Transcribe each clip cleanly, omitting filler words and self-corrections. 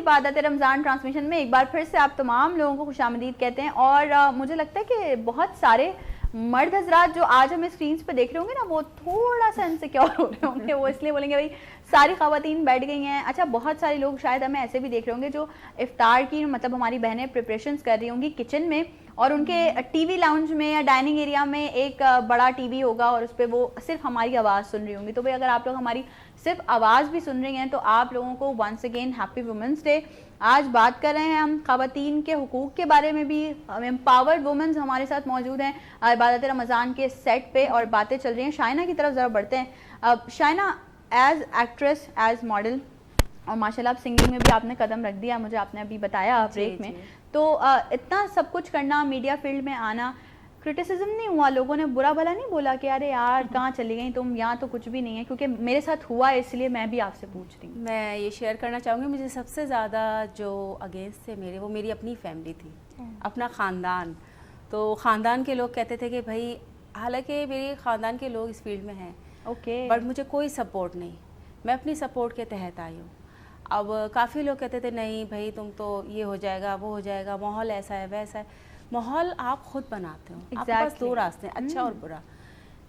عبادت رمضان ٹرانسمیشن میں ایک بار پھر سے آپ تمام لوگوں کو خوش آمدید کہتے ہیں. اور مجھے لگتا ہے کہ بہت سارے مرد حضرات جو آج ہمیں اسکرینس پہ دیکھ رہے ہوں گے نا, وہ تھوڑا سا انسیکیور ہو رہے ہوں گے. وہ اس لیے بولیں گے بھائی ساری خواتین بیٹھ گئی ہیں. اچھا, بہت سارے لوگ شاید ہمیں ایسے بھی دیکھ رہے ہوں گے جو افطار کی مطلب ہماری بہنیں پریپریشنز کر رہی ہوں گی کچن میں, اور ان کے ٹی وی لاؤنج میں یا ڈائننگ ایریا میں ایک بڑا ٹی وی ہوگا اور اس پہ وہ صرف ہماری آواز سن رہی ہوں گی. تو بھائی اگر آپ لوگ ہماری صرف آواز بھی سن رہی ہیں تو آپ لوگوں کو once again happy women's day. آج بات کر رہے ہیں ہم خواتین کے حقوق کے بارے میں بھی. امپاورڈ وومنز ہمارے ساتھ موجود ہیں عبادت رمضان کے سیٹ پہ, اور باتیں چل رہی ہیں. شائنہ کی طرف ذرا بڑھتے ہیں. شائنہ, ایز ایکٹریس, ایز ماڈل, اور ماشاء اللہ آپ سنگنگ میں بھی آپ نے قدم رکھ دیا, مجھے آپ نے ابھی بتایا بریک میں. تو اتنا سب کچھ کرنا, میڈیا فیلڈ میں آنا, کرٹیسزم نہیں ہوا, لوگوں نے برا بھلا نہیں بولا کہ ارے یار کہاں چلی گئی تم, یہاں تو کچھ بھی نہیں ہے؟ کیونکہ میرے ساتھ ہوا ہے اس لیے میں بھی آپ سے پوچھ رہی ہوں. میں یہ شیئر کرنا چاہوں گی, مجھے سب سے زیادہ جو اگینسٹ تھے میرے, وہ میری اپنی فیملی تھی, اپنا خاندان. تو خاندان کے لوگ کہتے تھے کہ بھائی, حالانکہ میرے خاندان کے لوگ اس فیلڈ میں ہیں, اوکے, بٹ مجھے کوئی سپورٹ نہیں, میں اپنی سپورٹ کے تحت آئی ہوں. اب کافی لوگ کہتے تھے نہیں بھائی تم تو یہ ہو جائے گا, وہ ہو جائے گا, ماحول ایسا ہے ویسا ہے. ماحول آپ خود بناتے ہو, آپ کے پاس دو راستے ہیں, اچھا اور برا.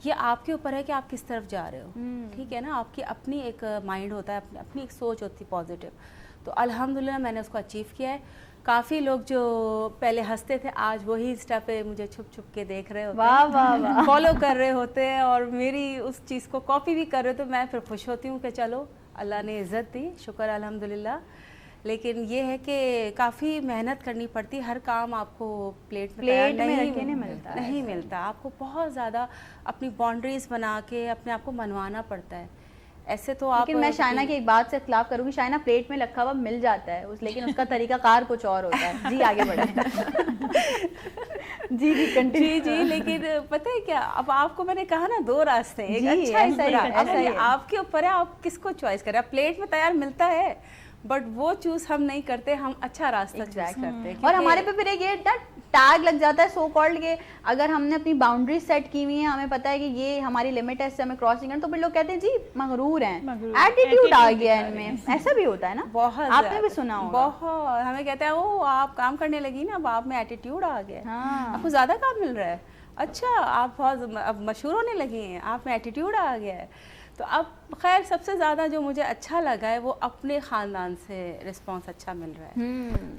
یہ آپ کے اوپر ہے کہ آپ کس طرف جا رہے ہو, ٹھیک ہے نا. آپ کی اپنی ایک مائنڈ ہوتا ہے, اپنی ایک سوچ ہوتی ہے پازیٹیو. تو الحمدللہ میں نے اس کو اچیو کیا ہے. کافی لوگ جو پہلے ہنستے تھے آج وہی انسٹا پہ مجھے چھپ چھپ کے دیکھ رہے ہوتے ہیں, فالو کر رہے ہوتے ہیں, اور میری اس چیز کو کاپی بھی کر رہے. تو میں پھر خوش ہوتی ہوں کہ چلو اللہ نے عزت دی, شکر الحمدللہ. لیکن یہ ہے کہ کافی محنت کرنی پڑتی, ہر کام آپ کو پلیٹ میں نہیں ملتا. آپ کو بہت زیادہ اپنی باؤنڈریز بنا کے اپنے آپ کو منوانا پڑتا ہے. ایسے تو آپ, لیکن میں شائنہ کی ایک بات سے اختلاف کروں گی. شائنہ, پلیٹ میں رکھا ہوا مل جاتا ہے لیکن اس کا طریقہ کار کچھ اور ہوتا ہے. جی آگے بڑھیں. جی لیکن پتہ ہے کیا, اب آپ کو میں نے کہا نا دو راستے ہیں, ایک اچھا ایک برا. اب آپ کے اوپر ہے آپ کس کو چوائس کریں. پلیٹ میں تیار ملتا ہے بٹ وہ چوز ہم نہیں کرتے, ہم اچھا راستہ چوز کرتے ہیں. اور ہمارے پہ پھر ایک یہ ٹیگ لگ جاتا ہے سو کالڈ کہ اگر ہم نے اپنی باؤنڈریز سیٹ کی ہوئی ہیں, ہمیں پتہ ہے کہ یہ ہماری لمٹ ہے, اس سے ہمیں کراس نہیں کرنا, تو پھر لوگ کہتے ہیں جی مغرور ہیں, ایٹیٹیوڈ آ گیا ہے ان میں. ایسا بھی ہوتا ہے نا, بہت, آپ نے بھی سنا ہوگا. بہت ہمیں کہتے ہیں وہ آپ کام کرنے لگی نا, اب آپ میں ایٹیٹیوڈ آ گیا, آپ کو زیادہ کام مل رہا ہے, اچھا آپ بہت اب مشہور ہونے لگی ہیں, آپ میں ایٹیٹیوڈ آ گیا ہے. تو اب خیر سب سے زیادہ جو مجھے اچھا لگا ہے وہ اپنے خاندان سے رسپانس اچھا مل رہا ہے.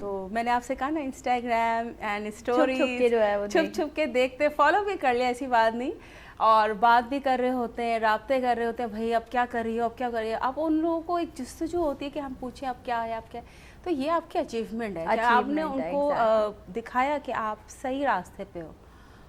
تو میں نے آپ سے کہا نا انسٹاگرام اینڈ اسٹوریز چھپ چھپ کے دیکھتے, فالو بھی کر لیا, ایسی بات نہیں, اور بات بھی کر رہے ہوتے ہیں, رابطے کر رہے ہوتے ہیں, بھائی اب کیا کر رہی ہو, اب کیا کر رہی ہو. اب ان لوگوں کو ایک جستجو ہوتی ہے کہ ہم پوچھیں اب کیا ہے, اب کیا ہے. تو یہ آپ کی اچیومنٹ ہے کہ آپ نے ان کو دکھایا کہ آپ صحیح راستے پہ ہو.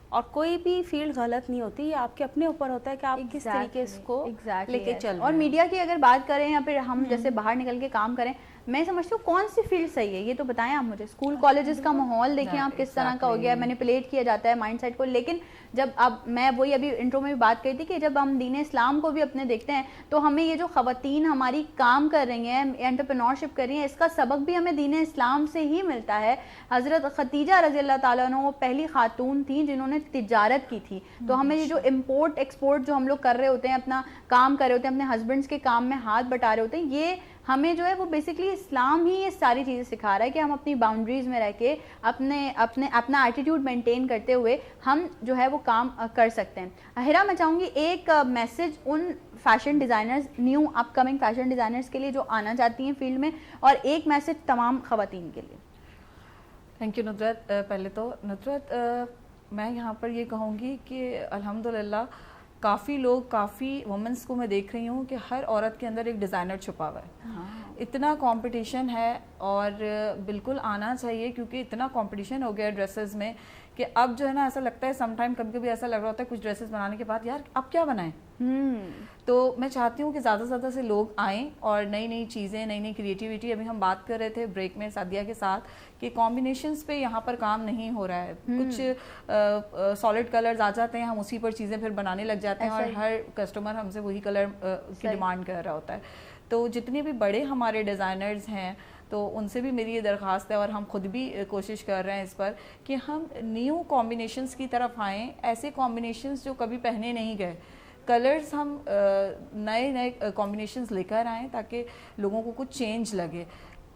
اور کوئی بھی فیلڈ غلط نہیں ہوتی, یہ آپ کے اپنے اوپر ہوتا ہے کہ آپ کس طریقے اس کو لے کے چل رہے ہیں. اور میڈیا کی اگر بات کریں یا پھر ہم جیسے باہر نکل کے کام کریں, میں سمجھتی ہوں کون سی فیلڈ صحیح ہے یہ تو بتائیں آپ مجھے. اسکول کالجز کا ماحول دیکھیں آپ کس طرح کا ہو گیا ہے, مینیپولیٹ کیا جاتا ہے مائنڈ سیٹ کو. لیکن جب اب میں وہی ابھی انٹرو میں بھی بات کری تھی کہ جب ہم دین اسلام کو بھی اپنے دیکھتے ہیں تو ہمیں یہ جو خواتین ہماری کام کر رہی ہیں, انٹرپرینورشپ کر رہی ہیں, اس کا سبق بھی ہمیں دین اسلام سے ہی ملتا ہے. حضرت خدیجہ رضی اللہ تعالیٰ عنہ وہ پہلی خاتون تھیں جنہوں نے تجارت کی تھی. تو ہمیں یہ جو امپورٹ ایکسپورٹ جو ہم لوگ کر رہے ہوتے ہیں, اپنا کام کر رہے ہوتے ہیں, اپنے ہسبینڈس کے کام میں ہاتھ بٹا رہے ہوتے ہیں, یہ ہمیں جو ہے وہ بیسکلی اسلام ہی یہ ساری چیزیں سکھا رہا ہے کہ ہم اپنی باؤنڈریز میں رہ کے اپنا ایٹیٹیوڈ مینٹین کرتے ہوئے ہم جو ہے وہ کام کر سکتے ہیں. ہیرا, میں چاہوں گی ایک message in fashion designers, new up coming fashion designers کے لیے جو آنا چاہتی ہیں فیلڈ میں, اور ایک میسج تمام خواتین کے لیے. Thank you Nudrat. پہلے تو ندرت میں یہاں پر یہ کہوں گی کہ الحمدللہ کافی لوگ, کافی وومنس کو میں دیکھ رہی ہوں کہ ہر عورت کے اندر ایک ڈیزائنر چھپا ہوا ہے. اتنا کمپٹیشن ہے اور بالکل آنا چاہیے, کیونکہ اتنا کمپٹیشن ہو گیا ہے ڈریسز میں کہ اب جو ہے نا ایسا لگتا ہے سم ٹائم, کبھی کبھی ایسا لگ رہا ہوتا ہے کچھ ڈریسز بنانے کے بعد یار اب کیا بنائیں. تو میں چاہتی ہوں کہ زیادہ سے زیادہ سے لوگ آئیں اور نئی نئی چیزیں, نئی نئی کریٹیوٹی. ابھی ہم بات کر رہے تھے بریک میں سعدیہ کے ساتھ کہ کمبینیشنز پہ یہاں پر کام نہیں ہو رہا ہے. کچھ سالڈ کلرز آ جاتے ہیں, ہم اسی پر چیزیں پھر بنانے لگ جاتے ہیں, اور ہر کسٹمر ہم سے وہی کلر کی ڈیمانڈ کر رہا ہوتا ہے. تو جتنے بھی بڑے ہمارے ڈیزائنرز ہیں تو ان سے بھی میری یہ درخواست ہے, اور ہم خود بھی کوشش کر رہے ہیں اس پر کہ ہم نیو کمبینیشنز کی طرف آئیں, ایسے کمبینیشنز جو کبھی پہنے نہیں گئے, کلرز ہم نئے نئے کمبینیشنز لے کر آئیں تاکہ لوگوں کو کچھ چینج لگے.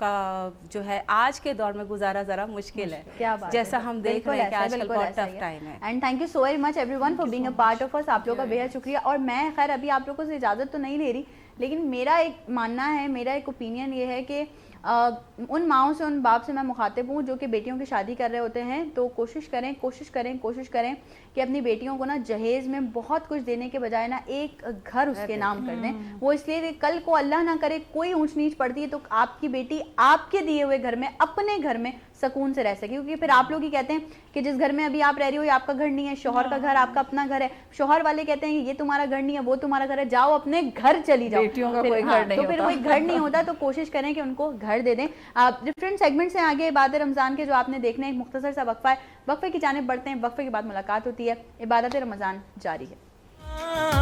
کا جو ہے آج کے دور میں گزارا ذرا مشکل ہے, کیا بات جیسا ہم دیکھ رہے ہیں کہ آج کل بہت ٹف ٹائم ٹائم ہے. And thank you so very much everyone for being a part of us. آپ لوگوں کا بےحد شکریہ. اور میں خیر ابھی آپ لوگوں سے اجازت تو نہیں لے رہی, لیکن میرا ایک ماننا ہے, میرا ایک اوپینین یہ ہے کہ ان ماؤں سے, ان باپ سے میں مخاطب ہوں جو کہ بیٹیوں کی شادی کر رہے ہوتے ہیں, تو کوشش کریں کہ اپنی بیٹیوں کو نا جہیز میں بہت کچھ دینے کے بجائے نا ایک گھر اس کے نام کر دیں. وہ اس لیے کہ کل کو اللہ نہ کرے کوئی اونچ نیچ پڑتی ہے تو آپ کی بیٹی آپ کے دیے ہوئے گھر میں, اپنے گھر میں سکون سے رہ سکے. کیونکہ پھر آپ لوگ ہی کہتے ہیں کہ جس گھر میں ابھی آپ رہ رہی ہو یہ آپ کا گھر نہیں ہے, شوہر کا گھر آپ کا اپنا گھر ہے. شوہر والے کہتے ہیں کہ یہ تمہارا گھر نہیں ہے, وہ تمہارا گھر ہے, جاؤ اپنے گھر چلی جاؤ. بیٹیوں کا کوئی گھر نہیں تو پھر کوئی گھر نہیں ہوتا, تو کوشش کریں کہ ان کو گھر دے دیں. ڈفرینٹ سیگمنٹس ہیں آگے عبادت رمضان کے جو آپ نے دیکھنے, ایک مختصر سا وقفہ ہے, وقفے کی جانب بڑھتے ہیں. وقفے کے بعد ملاقات ہوتی ہے, عبادت رمضان جاری ہے.